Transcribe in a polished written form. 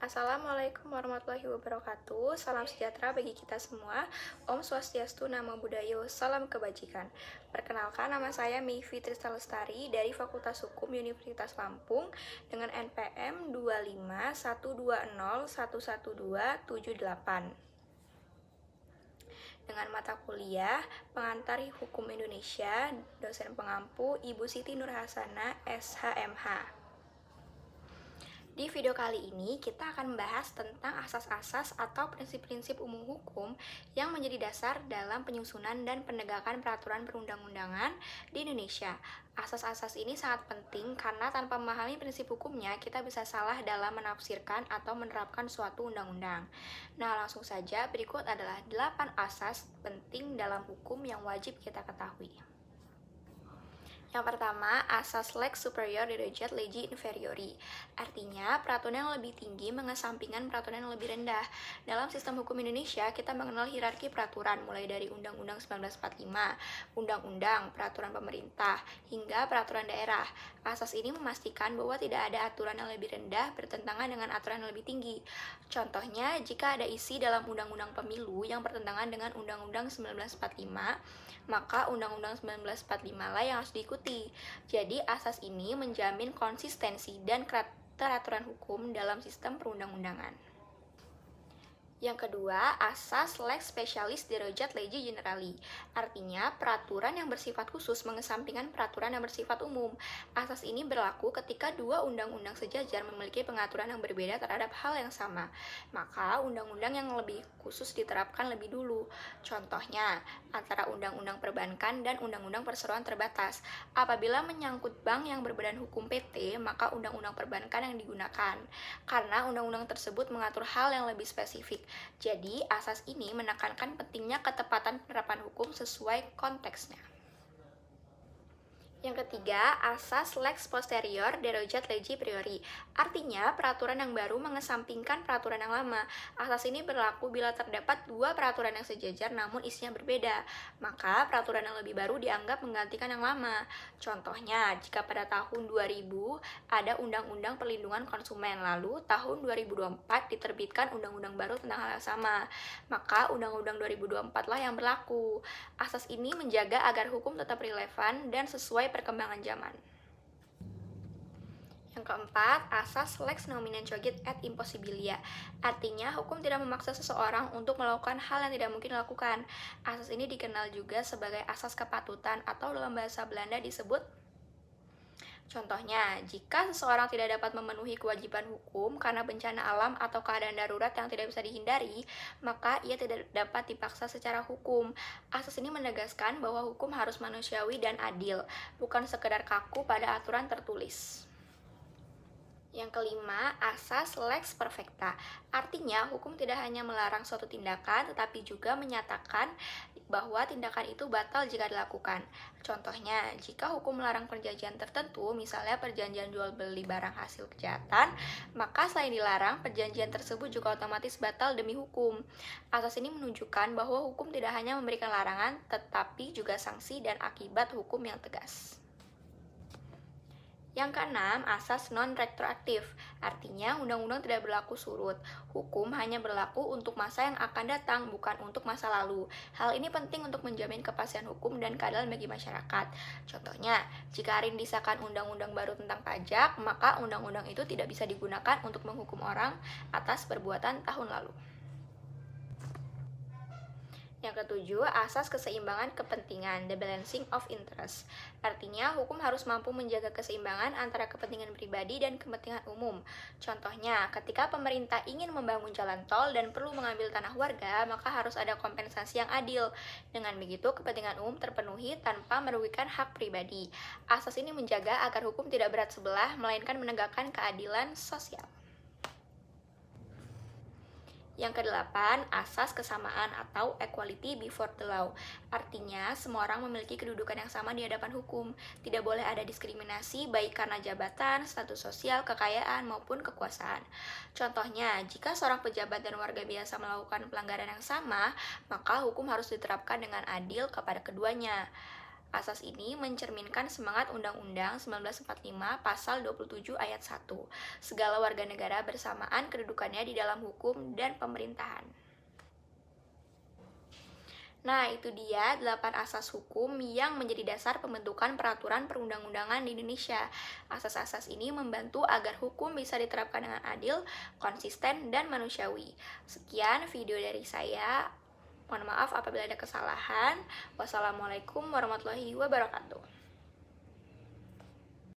Assalamualaikum warahmatullahi wabarakatuh. Salam sejahtera bagi kita semua. Om Swastiastu, Namo Buddhaya, salam kebajikan. Perkenalkan, nama saya Meivi Tristal Lestari dari Fakultas Hukum Universitas Lampung dengan NPM 25120112778. Dengan mata kuliah Pengantar Hukum Indonesia, dosen pengampu Ibu Siti Nurhasana, SHMH. Di video kali ini kita akan membahas tentang asas-asas atau prinsip-prinsip umum hukum yang menjadi dasar dalam penyusunan dan penegakan peraturan perundang-undangan di Indonesia. Asas-asas ini sangat penting karena tanpa memahami prinsip hukumnya kita bisa salah dalam menafsirkan atau menerapkan suatu undang-undang. Nah, langsung saja berikut adalah 8 asas penting dalam hukum yang wajib kita ketahui. Yang pertama, asas lex superior derajat legi inferiori. Artinya, peraturan yang lebih tinggi mengesampingkan peraturan yang lebih rendah. Dalam sistem hukum Indonesia, kita mengenal hierarki peraturan mulai dari Undang-Undang 1945, Undang-Undang, Peraturan Pemerintah, hingga peraturan daerah. Asas ini memastikan bahwa tidak ada aturan yang lebih rendah bertentangan dengan aturan yang lebih tinggi. Contohnya, jika ada isi dalam Undang-Undang Pemilu yang bertentangan dengan Undang-Undang 1945, maka Undang-Undang 1945 lah yang harus diikuti. Jadi, asas ini menjamin konsistensi dan keteraturan hukum dalam sistem perundang-undangan. Yang kedua, asas lex specialis derajat legi generali. Artinya, peraturan yang bersifat khusus mengesampingkan peraturan yang bersifat umum. Asas ini berlaku ketika dua undang-undang sejajar memiliki pengaturan yang berbeda terhadap hal yang sama. Maka, undang-undang yang lebih khusus diterapkan lebih dulu. Contohnya, antara undang-undang perbankan dan undang-undang perseroan terbatas. Apabila menyangkut bank yang berbadan hukum PT, maka undang-undang perbankan yang digunakan. Karena undang-undang tersebut mengatur hal yang lebih spesifik. Jadi, asas ini menekankan pentingnya ketepatan penerapan hukum sesuai konteksnya. Yang ketiga, asas lex posterior derajat legi priori. Artinya, peraturan yang baru mengesampingkan peraturan yang lama. Asas ini berlaku bila terdapat dua peraturan yang sejajar namun isinya berbeda. Maka, peraturan yang lebih baru dianggap menggantikan yang lama. Contohnya, jika pada tahun 2000 ada Undang-Undang Perlindungan Konsumen, lalu tahun 2024 diterbitkan undang-undang baru tentang hal yang sama, maka Undang-Undang 2024 lah yang berlaku. Asas ini menjaga agar hukum tetap relevan dan sesuai perkembangan zaman. Yang keempat, asas lex nomina cogit et impossibilia. Artinya, hukum tidak memaksa seseorang untuk melakukan hal yang tidak mungkin dilakukan. Asas ini dikenal juga sebagai asas kepatutan atau dalam bahasa Belanda disebut. Contohnya, jika seseorang tidak dapat memenuhi kewajiban hukum karena bencana alam atau keadaan darurat yang tidak bisa dihindari, maka ia tidak dapat dipaksa secara hukum. Asas ini menegaskan bahwa hukum harus manusiawi dan adil, bukan sekedar kaku pada aturan tertulis. Yang kelima, asas lex perfecta. Artinya, hukum tidak hanya melarang suatu tindakan, tetapi juga menyatakan bahwa tindakan itu batal jika dilakukan. Contohnya, jika hukum melarang perjanjian tertentu, misalnya perjanjian jual beli barang hasil kejahatan, maka selain dilarang, perjanjian tersebut juga otomatis batal demi hukum. Asas ini menunjukkan bahwa hukum tidak hanya memberikan larangan, tetapi juga sanksi dan akibat hukum yang tegas. Yang keenam, asas non-retroaktif. Artinya, undang-undang tidak berlaku surut. Hukum hanya berlaku untuk masa yang akan datang, bukan untuk masa lalu. Hal ini penting untuk menjamin kepastian hukum dan keadilan bagi masyarakat. Contohnya, jika hari ini disahkan undang-undang baru tentang pajak, maka undang-undang itu tidak bisa digunakan untuk menghukum orang atas perbuatan tahun lalu. Yang ketujuh, asas keseimbangan kepentingan, the balancing of interest. Artinya, hukum harus mampu menjaga keseimbangan antara kepentingan pribadi dan kepentingan umum. Contohnya, ketika pemerintah ingin membangun jalan tol dan perlu mengambil tanah warga, maka harus ada kompensasi yang adil. Dengan begitu, kepentingan umum terpenuhi tanpa merugikan hak pribadi. Asas ini menjaga agar hukum tidak berat sebelah, melainkan menegakkan keadilan sosial. Yang kedelapan, asas kesamaan atau equality before the law. Artinya, semua orang memiliki kedudukan yang sama di hadapan hukum. Tidak boleh ada diskriminasi baik karena jabatan, status sosial, kekayaan, maupun kekuasaan. Contohnya, jika seorang pejabat dan warga biasa melakukan pelanggaran yang sama, maka hukum harus diterapkan dengan adil kepada keduanya. Asas ini mencerminkan semangat Undang-Undang 1945 Pasal 27 Ayat 1. Segala warga negara bersamaan kedudukannya di dalam hukum dan pemerintahan. Nah, itu dia 8 asas hukum yang menjadi dasar pembentukan peraturan perundang-undangan di Indonesia. Asas-asas ini membantu agar hukum bisa diterapkan dengan adil, konsisten, dan manusiawi. Sekian video dari saya. Mohon maaf apabila ada kesalahan. Wassalamualaikum warahmatullahi wabarakatuh.